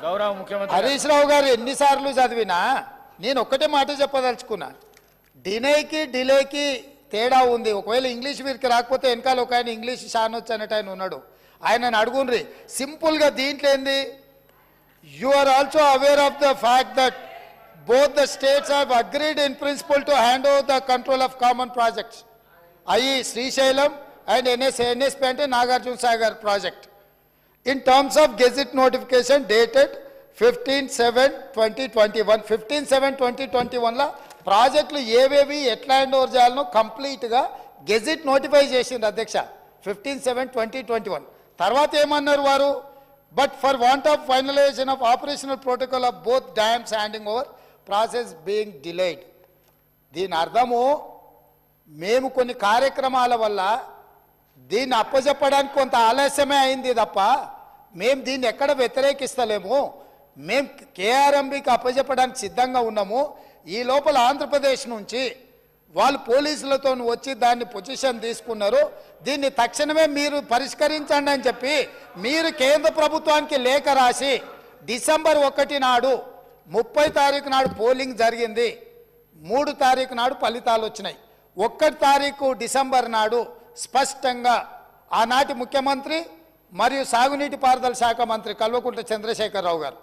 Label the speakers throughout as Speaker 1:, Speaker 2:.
Speaker 1: గౌరవ ముఖ్యమంత్రి
Speaker 2: హరీష్ రావు గారు ఎన్నిసార్లు చదివినా నేను ఒక్కటే మాట చెప్పదలుచుకున్నా. డినేకి డిలేకి తేడా ఉంది. ఒకవేళ ఇంగ్లీష్ వీరికి రాకపోతే వెనకాల ఒక ఆయన ఇంగ్లీష్ షానొచ్చు అన్నట్టు ఆయన ఉన్నాడు. ఆయనను అడుగుండ్రి. సింపుల్గా దీంట్లో ఏంది, you are also aware of the fact that both the states have agreed in principle to hand over the control of common projects, అయి శ్రీశైలం అండ్ ఎన్ఎస్పి అంటే Nagarjuna Sagar project. In terms of Gazette notification dated 15/7/2021, 15/7/2021 ला ప్రాజెక్టులు ఏవేవి ఎట్లా hand over చేయాలనో కంప్లీట్గా gazette notify చేసింది అధ్యక్ష 15/7/2021. తర్వాత ఏమన్నారు వారు, but for want of finalisation of operational protocol of both dams handing over process being delayed. దీని అర్థము మేము కొన్ని కార్యక్రమాల వల్ల దీన్ని అప్పజెప్పడానికి కొంత ఆలస్యమే అయింది తప్ప మేము దీన్ని ఎక్కడ వ్యతిరేకిస్తలేము. మేము కేఆర్ఎంబీకి అప్పజెప్పడానికి సిద్ధంగా ఉన్నాము. ఈ లోపల ఆంధ్రప్రదేశ్ నుంచి వాళ్ళు పోలీసులతో వచ్చి దాన్ని పొజిషన్ తీసుకున్నారు. దీన్ని తక్షణమే మీరు పరిష్కరించండి అని చెప్పి మీరు కేంద్ర ప్రభుత్వానికి లేఖ రాసి డిసెంబర్ 1 నాడు 30 తారీఖు నాడు పోలింగ్ జరిగింది. 3 తారీఖు నాడు ఫలితాలు వచ్చినాయి. 1 తారీఖు డిసెంబర్ నాడు స్పష్టంగా ఆనాటి ముఖ్యమంత్రి మరియు సాగునీటి పారుదల శాఖ మంత్రి కల్వకుంట్ల చంద్రశేఖరరావు గారు,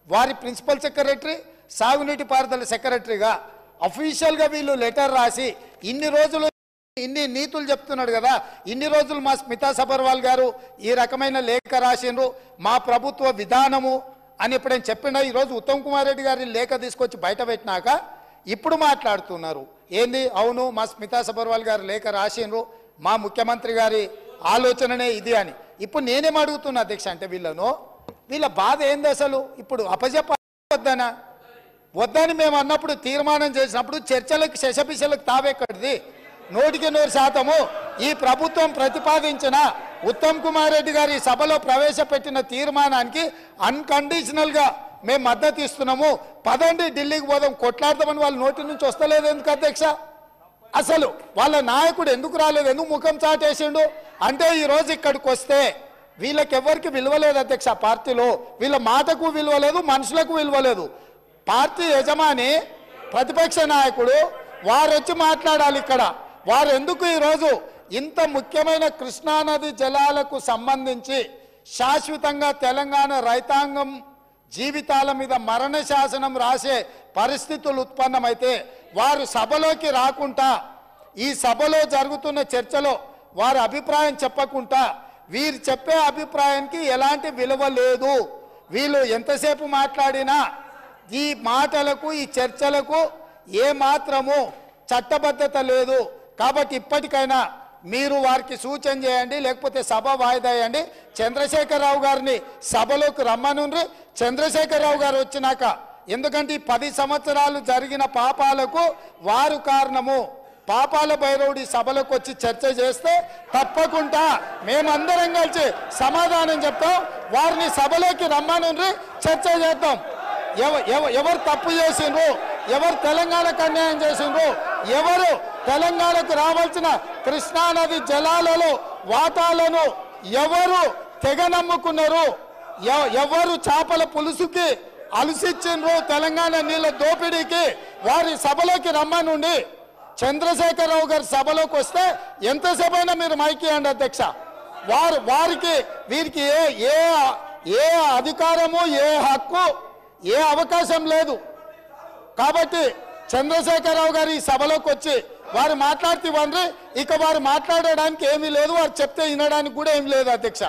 Speaker 2: వారి ప్రిన్సిపల్ సెక్రటరీ, సాగునీటి పారుదల సెక్రటరీగా అఫీషియల్గా వీళ్ళు లెటర్ రాసి ఇన్ని రోజులు ఇన్ని నీతులు చెప్తున్నాడు కదా, ఇన్ని రోజులు మా స్మితా సబర్వాల్ గారు ఈ రకమైన లేఖ రాసిండ్రు, మా ప్రభుత్వ విధానము అని ఎప్పుడైనా చెప్పినా ఈరోజు ఉత్తమ్ కుమార్ రెడ్డి గారిని లేఖ తీసుకొచ్చి బయట పెట్టినాక ఇప్పుడు మాట్లాడుతున్నారు ఏంది, అవును మా స్మితా సబర్వాల్ గారు లేఖ రాసిండ్రు, మా ముఖ్యమంత్రి గారి ఆలోచననే ఇది అని. ఇప్పుడు నేనేం అడుగుతున్నా అధ్యక్ష అంటే వీళ్ళ బాధ ఏంది అసలు, ఇప్పుడు అప్పజెప్పొద్దనా వద్దని మేము అన్నప్పుడు తీర్మానం చేసినప్పుడు చర్చలకు శశపిశలకు తావెక్కడిది. 100% ఈ ప్రభుత్వం ప్రతిపాదించిన ఉత్తమ్ కుమార్ రెడ్డి గారి సభలో ప్రవేశపెట్టిన తీర్మానానికి అన్కండిషనల్గా మేము మద్దతు ఇస్తున్నాము. పదండి ఢిల్లీకి పోదాం కొట్లాడదామని వాళ్ళ నోటి నుంచి వస్తలేదు ఎందుకు అధ్యక్ష? అసలు వాళ్ళ నాయకుడు ఎందుకు రాలేదు, ఎందుకు ముఖం చాటేసిండు అంటే ఈరోజు ఇక్కడికి వస్తే వీళ్ళకెవ్వరికి విలువలేదు అధ్యక్ష. పార్టీలో వీళ్ళ మాటకు విలువలేదు, మనుషులకు విలువలేదు. పార్టీ యజమాని ప్రతిపక్ష నాయకుడు వారు వచ్చి మాట్లాడాలి ఇక్కడ. వారు ఎందుకు ఈరోజు ఇంత ముఖ్యమైన కృష్ణానది జలాలకు సంబంధించి శాశ్వతంగా తెలంగాణ రైతాంగం జీవితాల మీద మరణ శాసనం రాసే పరిస్థితులు ఉత్పన్నమైతే వారు సభలోకి రాకుండా ఈ సభలో జరుగుతున్న చర్చలో వారి అభిప్రాయం చెప్పకుండా వీరు చెప్పే అభిప్రాయానికి ఎలాంటి విలువ లేదు. వీళ్ళు ఎంతసేపు మాట్లాడినా ఈ మాటలకు ఈ చర్చలకు ఏ మాత్రము చట్టబద్ధత లేదు. కాబట్టి ఇప్పటికైనా మీరు వారికి సూచన చేయండి, లేకపోతే సభ వాయిదా వేయండి. చంద్రశేఖరరావు గారిని సభలోకి రమ్మనుండ్రి. చంద్రశేఖరరావు గారు వచ్చినాక, ఎందుకంటే ఈ 10 సంవత్సరాలు జరిగిన పాపాలకు వారు కారణము. పాపాల భైరవుడి సభలోకి వచ్చి చర్చ చేస్తే తప్పకుండా మేమందరం కలిసి సమాధానం చెప్తాం. వారిని సభలోకి రమ్మనుండ్రి, చర్చ చేద్దాం. ఎవరు తప్పు చేసిండ్రు, ఎవరు తెలంగాణకు అన్యాయం చేసిండ్రు, ఎవరు తెలంగాణకు రావాల్సిన కృష్ణానది జలాలలో వాటాలను ఎవరు తెగ నమ్ముకున్నారు, ఎవరు చేపల పులుసుకి అలసిచ్చిండ్రు వారి నీళ్ళ దోపిడీకి, వారి సభలోకి రమ్మనుండి. చంద్రశేఖరరావు గారి సభలోకి వస్తే ఎంతసేపైనా మీరు మైకి అండి అధ్యక్ష. వారికి వీరికి ఏ అధికారము, ఏ హక్కు, ఏ అవకాశం లేదు. కాబట్టి చంద్రశేఖరరావు గారు ఈ సభలోకి వచ్చి వారు మాట్లాడితే ఇవ్వండి. ఇక వారు మాట్లాడడానికి ఏమీ లేదు, వారు చెప్తే వినడానికి కూడా ఏమీ లేదు అధ్యక్ష.